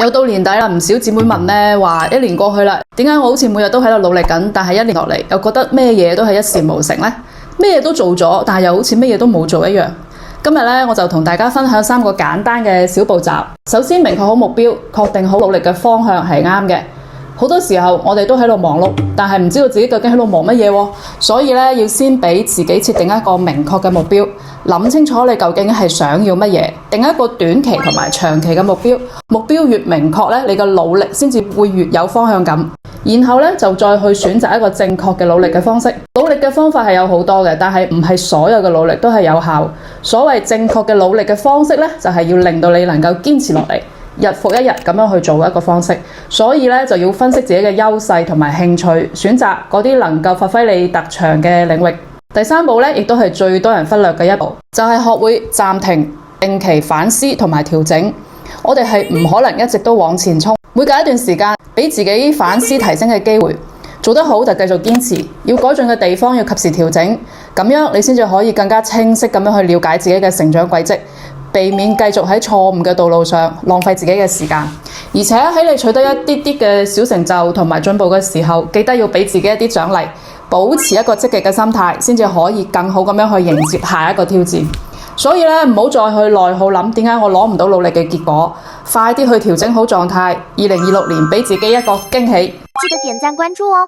又到年底啦，唔少姊妹問呢話一年過去啦，點解我好似每日都喺度努力緊，但係一年落嚟又覺得咩嘢都係一事無成呢？咩嘢都做咗，但係又好似咩嘢都冇做一樣。今日呢，我就同大家分享3個簡單嘅小步驟。首先，明確好目標，確定好努力嘅方向係啱嘅。好多時候我哋都喺度忙碌，但係唔知道自己究竟喺度忙乜嘢喎。所以呢，要先俾自己設定一個明確嘅目標，諗清楚你究竟係想要乜嘢，定一個短期同埋長期嘅目標。目標越明確呢，你嘅努力先至會越有方向感。然後呢，就再去選擇一個正確嘅努力嘅方式。努力嘅方法係有好多嘅，但係唔係所有嘅努力都係有效。所謂正確嘅努力嘅方式呢，就係要令到你能夠堅持落嚟，日復一日咁樣去做一個方式。所以呢，就要分析自己嘅優勢同埋興趣，選擇嗰啲能夠發揮你特長嘅領域。第3步呢，亦都係最多人忽略嘅一步，就係學會暫停、定期反思同埋調整。我哋係唔可能一直都往前衝，每隔一段時間俾自己反思提升嘅機會。做得好就繼續堅持，要改進嘅地方要及時調整，咁樣你先至可以更加清晰咁樣去了解自己嘅成長軌跡，避免繼續喺錯誤嘅道路上浪費自己嘅時間。而且喺你取得一啲啲嘅小成就同埋進步嘅時候，記得要俾自己一啲獎勵，保持一個積極嘅心態，先至可以更好咁樣去迎接下一個挑戰。所以呢，唔好再去內耗諗點解我攞唔到努力嘅結果，快啲去調整好狀態。2026年俾自己一個驚喜，記得點讚關注哦。